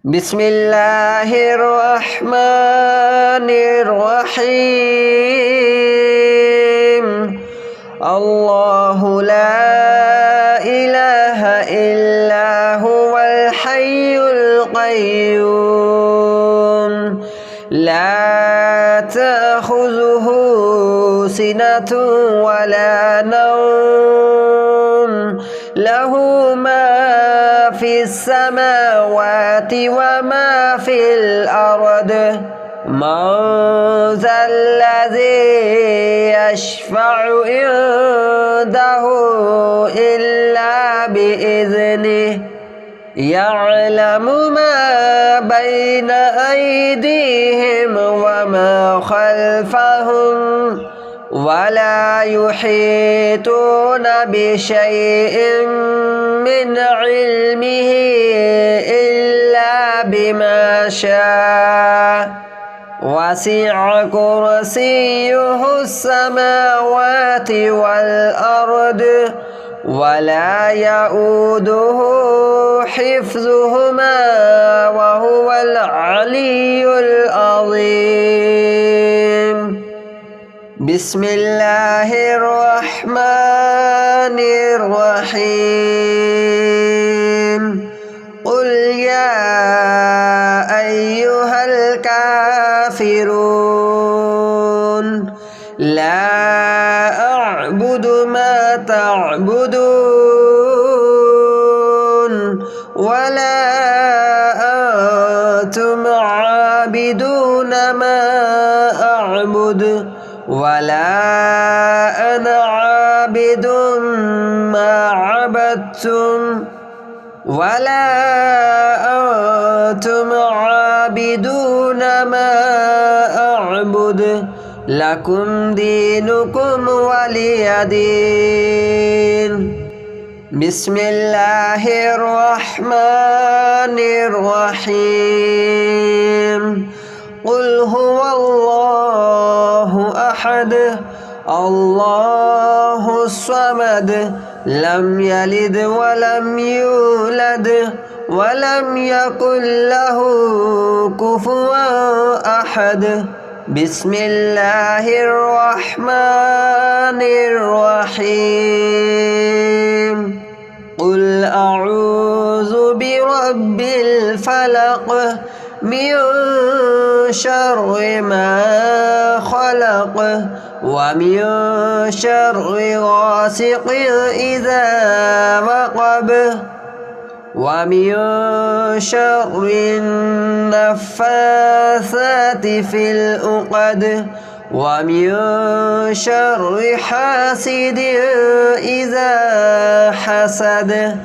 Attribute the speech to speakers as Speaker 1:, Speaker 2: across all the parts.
Speaker 1: بسم الله الرحمن الرحيم. الله لا إله إلا هو الحي القيوم لا تأخذه سنة ولا نوم له ما في السماوات وما في الأرض من ذا الذي يشفع عنده إلا بإذنه يعلم ما بين أيديهم وما خلفهم ولا يحيطون بشيء من علمه إلا بما شاء وسع كرسيه السماوات والأرض ولا يؤوده حفظهما وهو العلي العظيم. بسم الله الرحمن الرحيم. قل يا أيها الكافرون لا أعبد ما تعبدون ولا أنتم عابدون ما أعبد ولا أنا عابد ما عبدتم ولا أنتم عابدون ما أعبد لكم دينكم ولي دين. بسم الله الرحمن الرحيم. قل هو الله أحد الله الصمد لم يلد ولم يولد ولم يكن له كفوا أحد. بسم الله الرحمن الرحيم. قل أعوذ برب الفلق من شر ما خلق ومن شر غاسق إذا وقب ومن شر النفاثات في العقد ومن شر حاسد إذا حسد.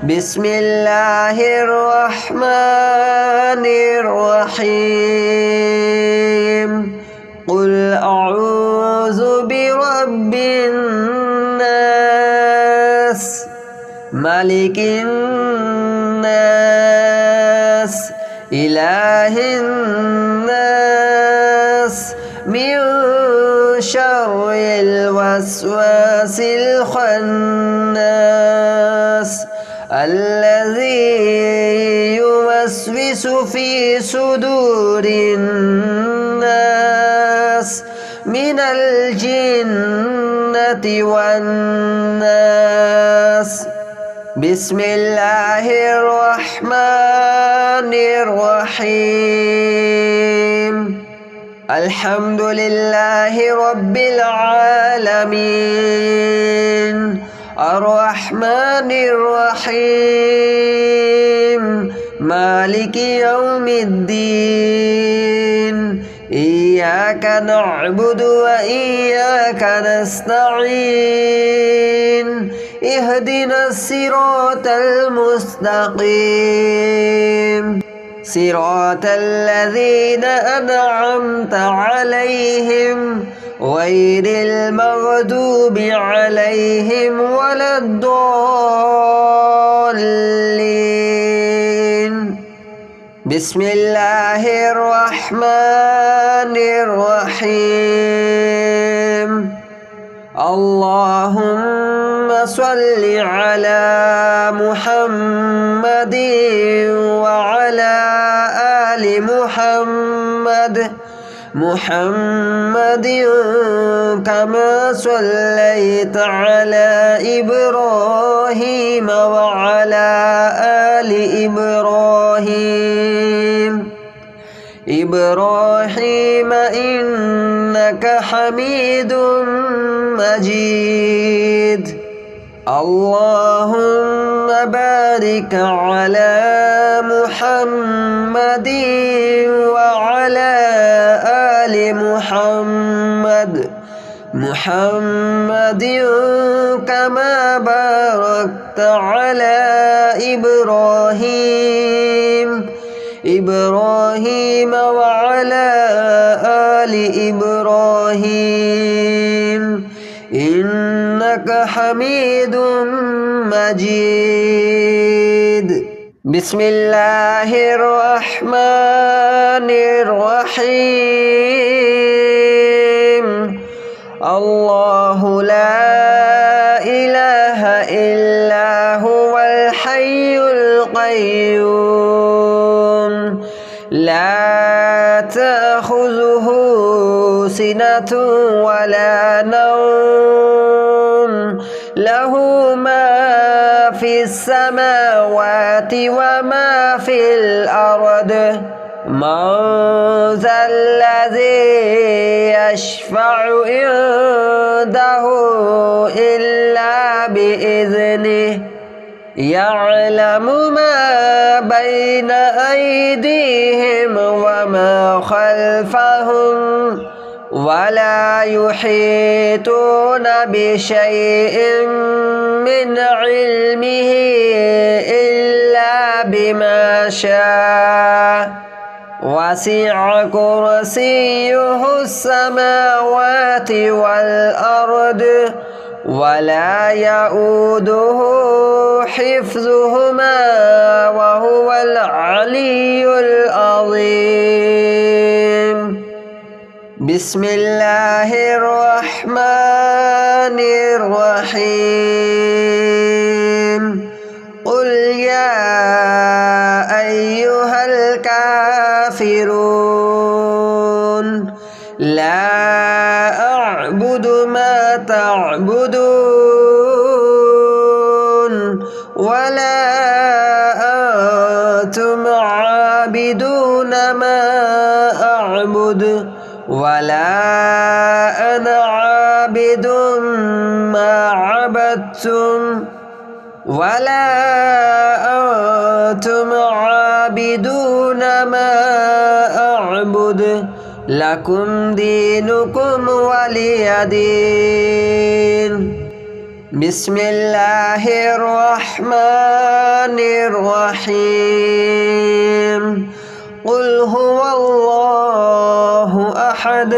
Speaker 1: بسم الله الرحمن الرحيم. قل أعوذ برب الناس ملك الناس إله الناس من شر الوسواس الخناس الذي يوسوس في صدور الناس من الجنة والناس. بسم الله الرحمن الرحيم. الحمد لله رب العالمين الرحمن الرحيم مالك يوم الدين إياك نعبد وإياك نستعين اهدنا الصراط المستقيم صراط الذين أنعمت عليهم غير المغضوب عليهم ولا الضالين. بسم الله الرحمن الرحيم. اللهم صل على محمد وعلى محمد كما صليت على إبراهيم وعلى آل إبراهيم إنك حميد مجيد. اللهم بارك على محمد وعلى آل محمد كما باركت على إبراهيم وعلى آل إبراهيم إنك حميد مجيد. بسم الله الرحمن الرحيم. الله لا إله إلا هو الحي القيوم لا تأخذه سنة ولا نوم له ما في السماوات وما في الأرض من ذا الذي يشفع عنده إلا بإذنه يعلم ما بين أيديهم وما خلفهم ولا يحيطون بشيء من علمه إلا بما شاء وسع كرسيه السماوات والأرض ولا يؤوده حفظهما وهو العلي العظيم. بسم الله الرحمن الرحيم. قل يا أيها الكافرون لا أعبد ما تعبدون ولا أنتم عابدون ما أعبد ولا أنا عابد ما عبدتم ولا أنتم عابدون ما أعبد لكم دينكم ولي دين. بسم الله الرحمن الرحيم. قل هو الله أحد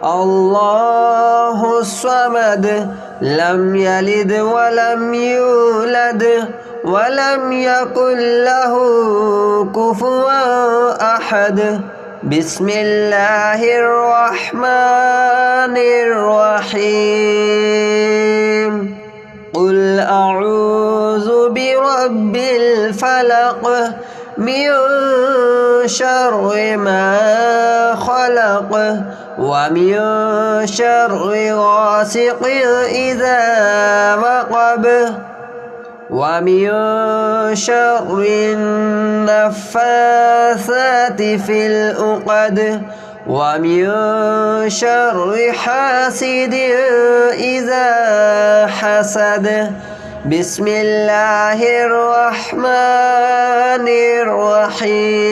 Speaker 1: الله الصمد لم يلد ولم يولد ولم يكن له كفوا أحد. بسم الله الرحمن الرحيم. قل أعوذ برب الفلق من شر ما خلق ومن شر غاسق إذا وقب ومن شر النفاثات في العقد ومن شر حاسد إذا حسد. بسم الله الرحمن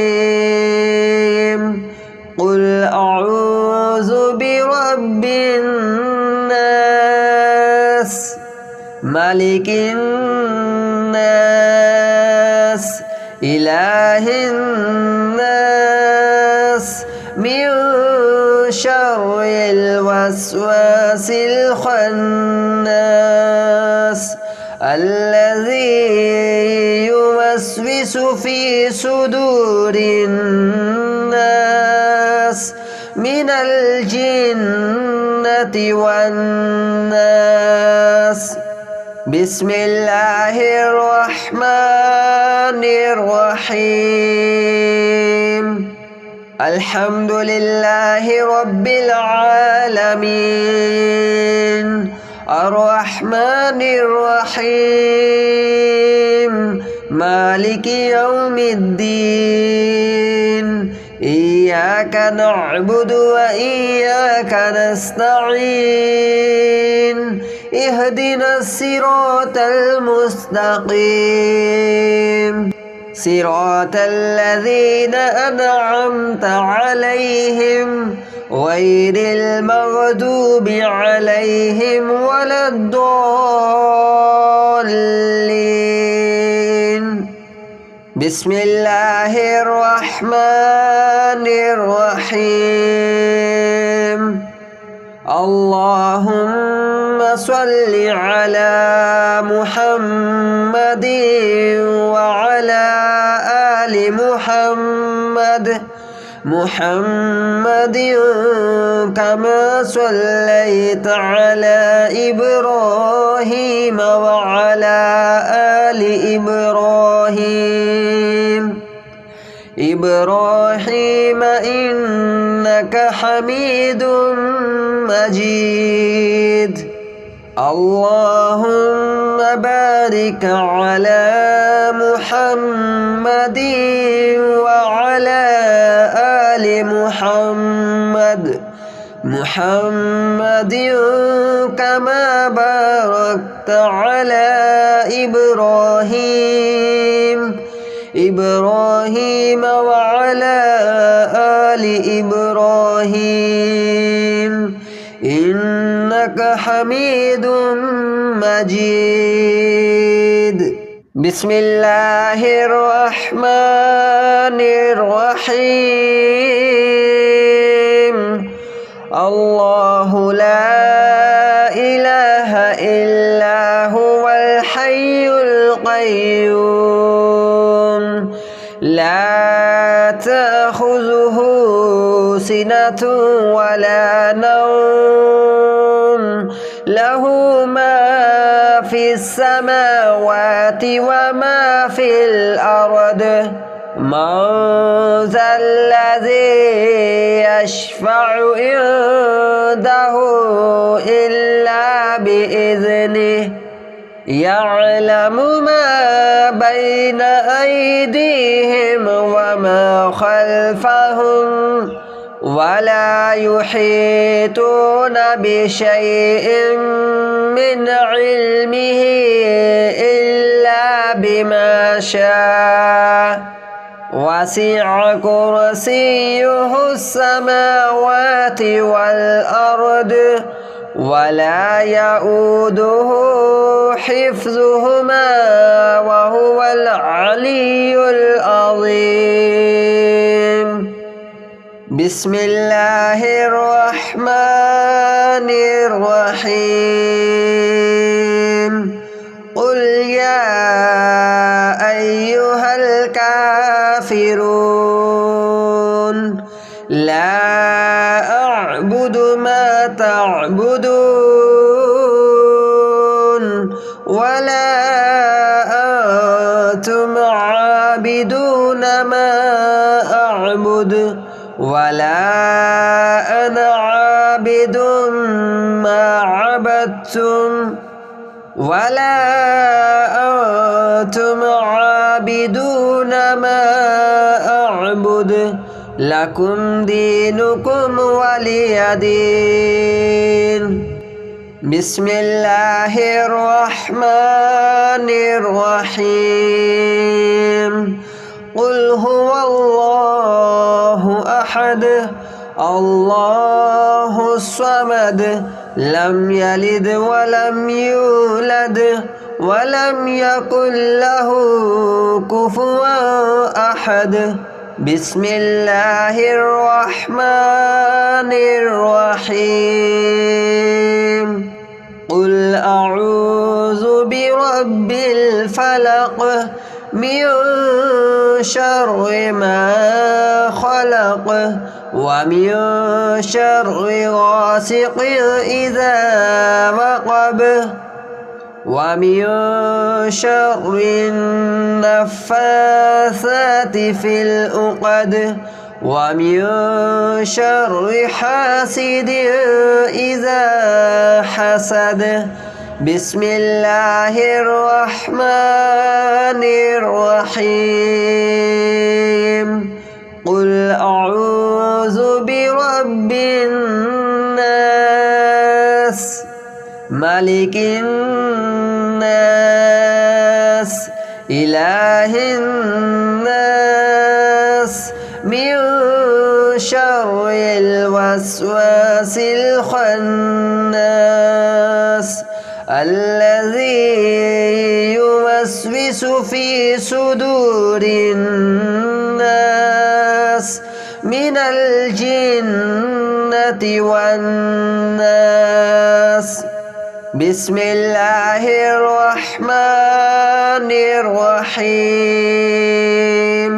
Speaker 1: الرحيم. قل أعوذ برب الناس ملك الناس إله الناس من شر الوسواس الخناس الذي يوسوس في صدور الناس من الجنة والناس. بسم الله الرحمن الرحيم. الحمد لله رب العالمين الرحمن الرحيم مالك يوم الدين إياك نعبد وإياك نستعين اهدنا الصراط المستقيم صراط الذين أنعمت عليهم غير المغضوب عليهم ولا الضالين بسم الله الرحمن الرحيم اللهم صل على محمد وعلى آل محمد كما صليت على إبراهيم وعلى آل إبراهيم إنك حميد مجيد اللهم بارك على محمد وعلى آل محمد كما باركت على إبراهيم وعلى آل إبراهيم إنك حميد مجيد بسم الله الرحمن الرحيم الله لا إله إلا هو الحي القيوم لا تأخذه سنة ولا نوم له ما في السماوات وما في الأرض من ذا الذي يشفع عنده إلا بإذنه يعلم ما بين أيديهم وما خلفهم ولا يحيطون بشيء من علمه إلا بما شاء وسع كرسيه السماوات والأرض ولا يؤوده حفظهما وهو العلي العظيم بسم الله الرحمن الرحيم قل يا أيها الكافرون لا أعبد ما تعبدون ولا أنتم عابدون ما أعبد ولا أنا عابد ما عبدتم ولا أنتم عابدون ما أعبد لكم دينكم ولي دين بسم الله الرحمن الرحيم قل هو الله أحد الله الصمد لم يلد ولم يولد ولم يكن له كفوا أحد بسم الله الرحمن الرحيم قل أعوذ برب الفلق من شر ما خلق ومن شر غاسق إذا وقب ومن شر النفاثات في العقد ومن شر حاسد إذا حسد بسم الله الرحمن الرحيم قل أعوذ برب الناس ملك الناس إله الناس من شر الوسواس الخناس الذي يوسوس في صدور الناس من الجنة والناس بسم الله الرحمن الرحيم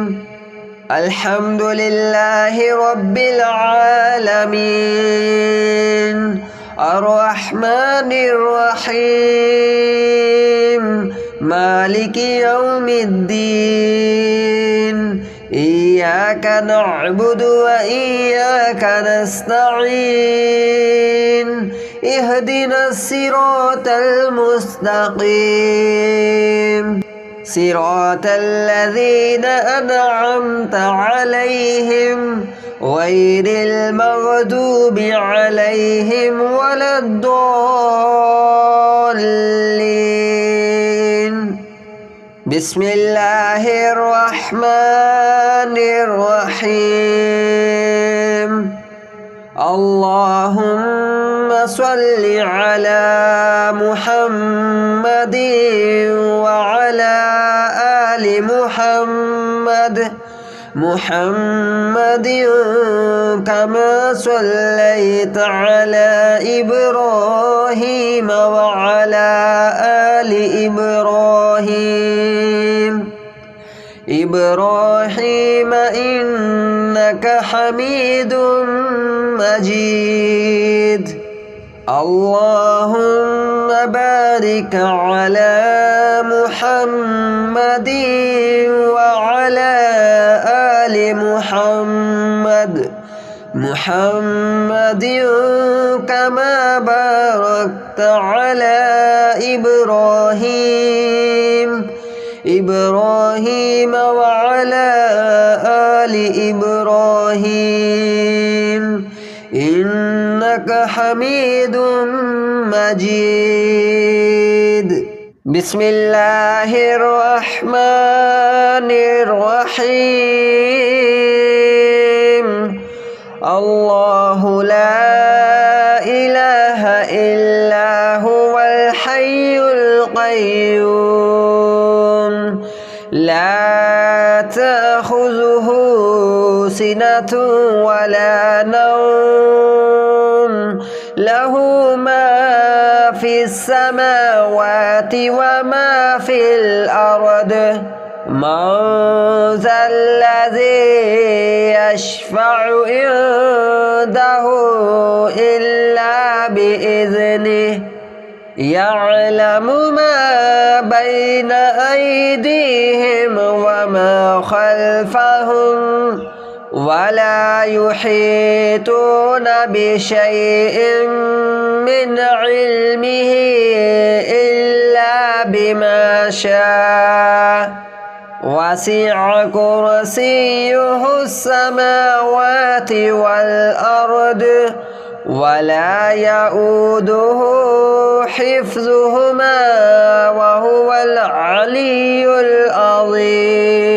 Speaker 1: الحمد لله رب العالمين الرحمن الرحيم مالك يوم الدين إياك نعبد وإياك نستعين اهدنا الصراط المستقيم صراط الذين أنعمت عليهم غير المغضوب عليهم ولا الضالين بسم الله الرحمن الرحيم اللهم صل على محمد وعلى آل محمد كما صليت على إبراهيم وعلى آل إبراهيم إنك حميد مجيد اللهم بارك على محمد وعلى آل محمد كما باركت على إبراهيم وعلى آل إبراهيم إنك حميد مجيد بسم الله الرحمن الرحيم الله لا إله إلا هو الحي القيوم لا تأخذه سنة ولا نوم له ما في السماوات وما في الأرض من ذا الذي يشفع عنده إلا بإذنه يعلم ما بين أيديهم وما خلفهم ولا يحيطون بشيء من علمه إلا بما شاء وسع كرسيه السماوات والأرض ولا يؤوده حفظهما وهو العلي العظيم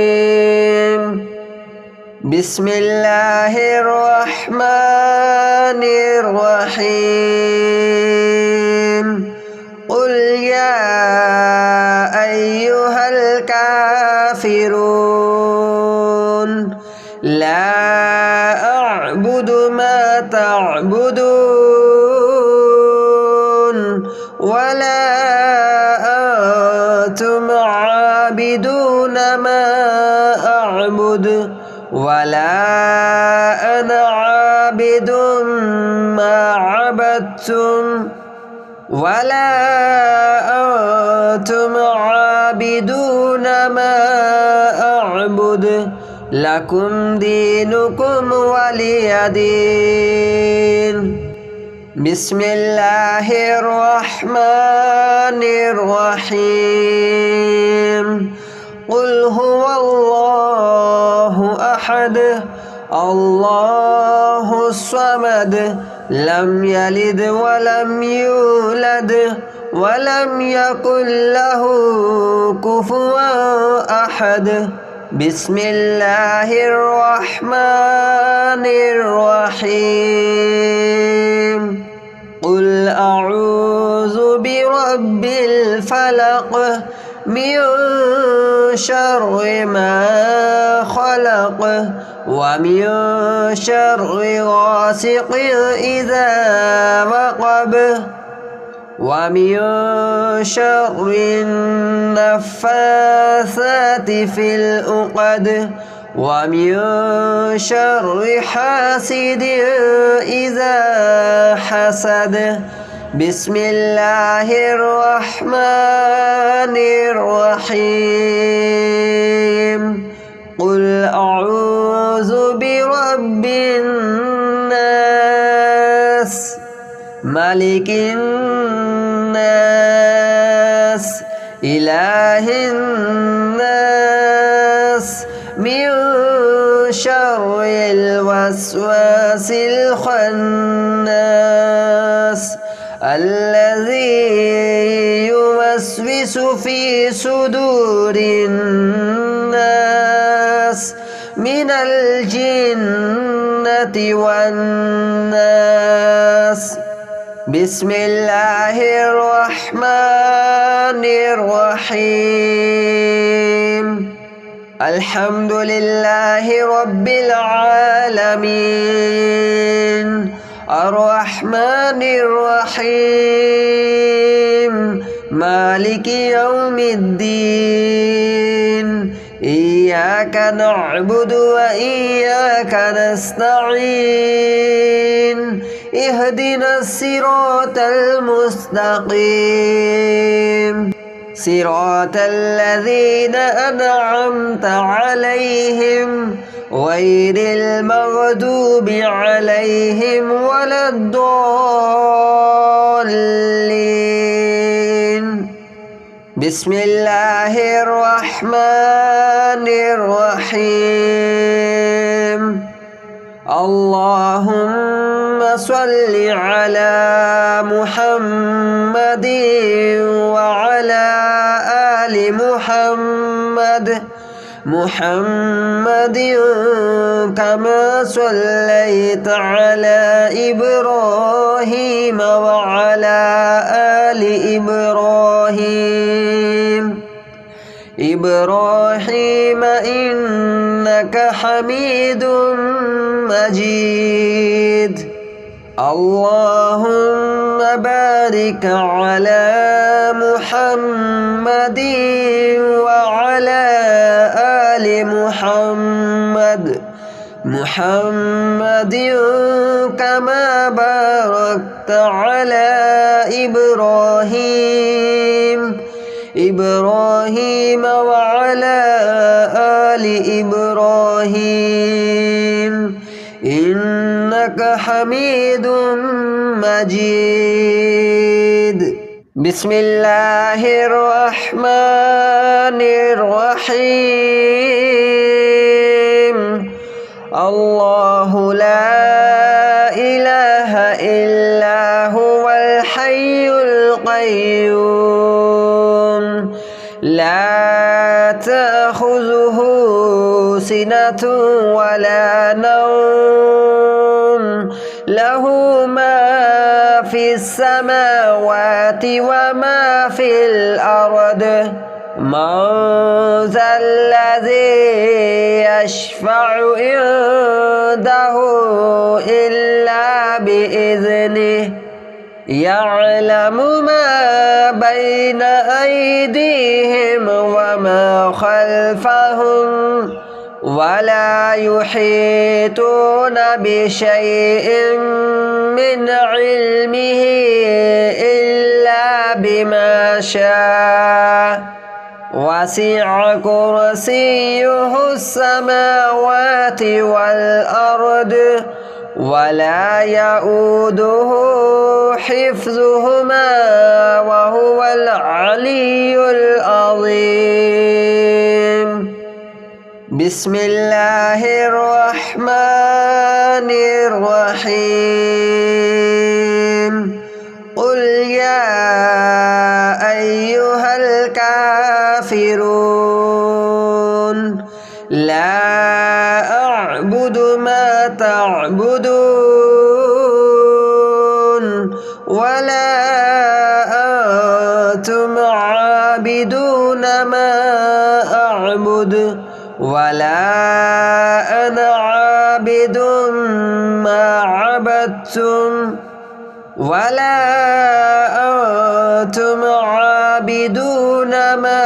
Speaker 1: بسم الله الرحمن الرحيم قل يا أيها الكافرون لا أعبد ما تعبدون ولا أنتم عابدون ما أعبد ولا أنا عابد ما عبدتم ولا أنتم عابدون ما أعبد لكم دينكم ولي دين. بسم الله الرحمن الرحيم. قل هو الله أحد الله الصمد لم يلد ولم يولد ولم يكن له كفوا أحد. بسم الله الرحمن الرحيم. قل أعوذ برب الفلق من شر ما خلق ومن شر غاسق إذا وقب ومن شر النفاثات في العقد ومن شر حاسد إذا حسد. بسم الله الرحمن الرحيم. قل أعوذ برب الناس ملك الناس إله الناس من شر الوسواس الخناس الذي يوسوس في صدور الناس من الجنة والناس. بسم الله الرحمن الرحيم. الحمد لله رب العالمين الرحمن الرحيم مالك يوم الدين. إياك نعبد وإياك نستعين. اهدنا الصراط المستقيم صراط الذين أنعمت عليهم غير المغضوب عليهم ولا الضالين. بسم الله الرحمن الرحيم. اللهم صل على محمد وعلى آل محمد كما صليت على إبراهيم وعلى آل إبراهيم إنك حميد مجيد. اللهم بارك على محمد وعلى آل محمد كما باركت على إبراهيم وعلى آل إبراهيم إنك حميد مجيد. بسم الله الرحمن الرحيم. الله لا إله إلا هو الحي القيوم لا تأخذه سنة ولا نوم له ما في السماوات وما في الأرض. من ذا الذي يشفع عنده إلا بإذنه يعلم ما بين أيديهم وما خلفهم ولا يحيطون بشيء من علمه إلا بما شاء وسع كرسيه السماوات والأرض ولا يؤوده حفظهما وهو العلي العظيم. بسم الله الرحمن الرحيم. قل يا أيها الكافرون لا أعبد ما تعبدون ولا أنتم عابدون ما أعبد ولا أنا عابد ما عبدتم ولا أنتم عابدون ما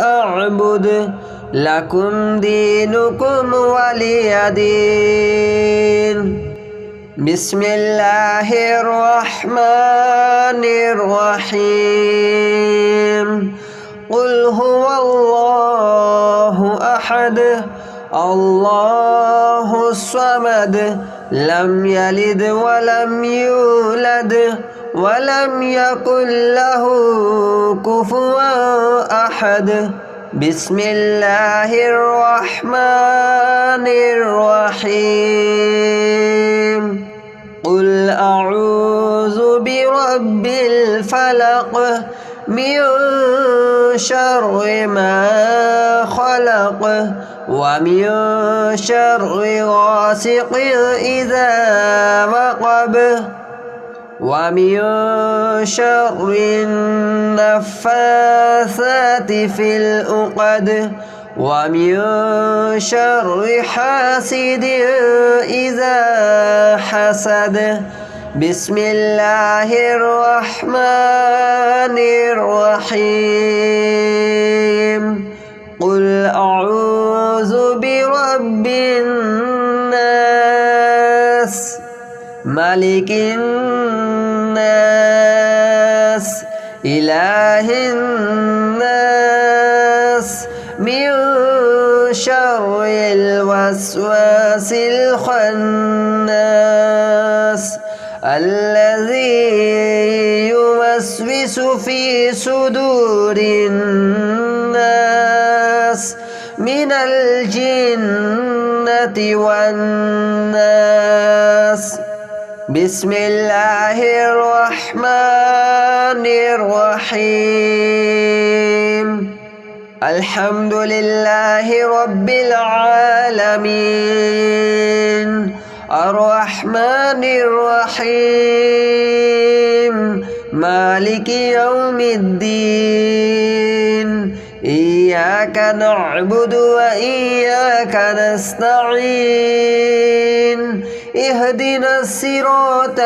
Speaker 1: أعبد لكم دينكم ولي دين. بسم الله الرحمن الرحيم. قل هو الله أحد الله الصمد لم يلد ولم يولد ولم يكن له كفوا أحد. بسم الله الرحمن الرحيم. قل أعوذ برب الفلق من شر ما خلق ومن شر غاسق إذا وقب ومن شر النفاثات في العقد ومن شر حاسد إذا حسد. بسم الله الرحمن الرحيم. قل أعوذ برب الناس ملك الناس إله الناس من شر الوسواس الخناس الذي يوسوس في صدور الناس من الجنة والناس. بسم الله الرحمن الرحيم. الحمد لله رب العالمين الرحمن الرحيم مالك يوم الدين إياك نعبد وإياك نستعين اهدنا الصراط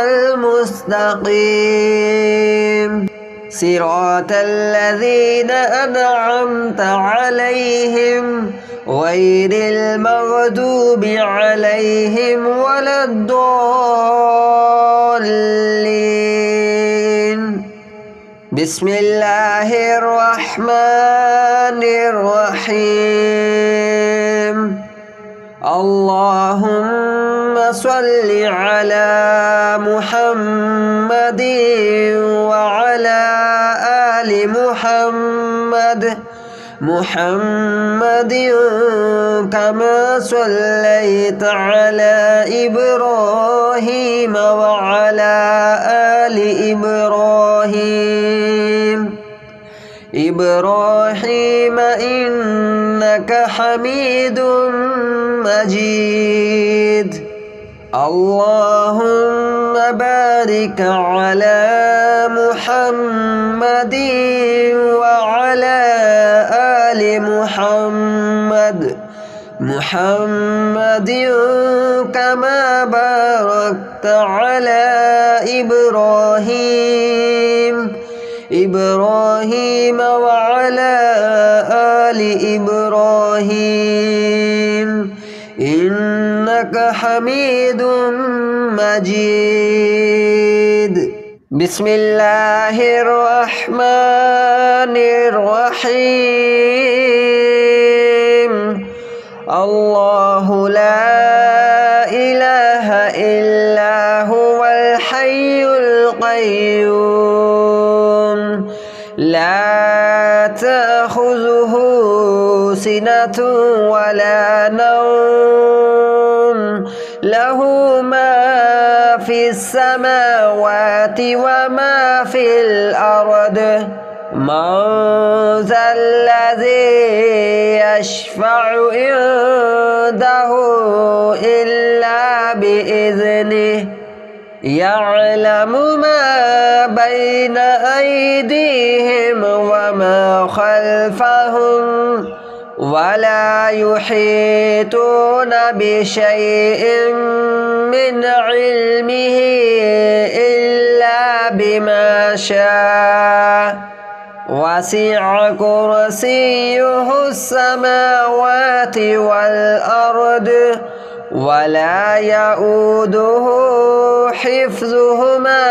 Speaker 1: المستقيم صراط الذين أنعمت عليهم غير المغضوب عليهم ولا الضالين. بسم الله الرحمن الرحيم. اللهم صل على محمد وعلى آل محمد كما صليت على إبراهيم وعلى آل إبراهيم إنك حميد مجيد. اللهم بارك على محمد وعلى آل محمد كما باركت على إبراهيم وعلى آل إبراهيم إنك حميد مجيد. بسم الله الرحمن الرحيم الله لا إله إلا هو الحي القيوم لا تأخذه سنة ولا نوم له ما في السماوات وما في الأرض من ذا الذي يشفع عنده إلا بإذنه يعلم ما بين أيديهم وما خلفهم ولا يحيطون بشيء من علمه إلا بما شاء وسع كرسيه السماوات والأرض ولا يؤوده حفظهما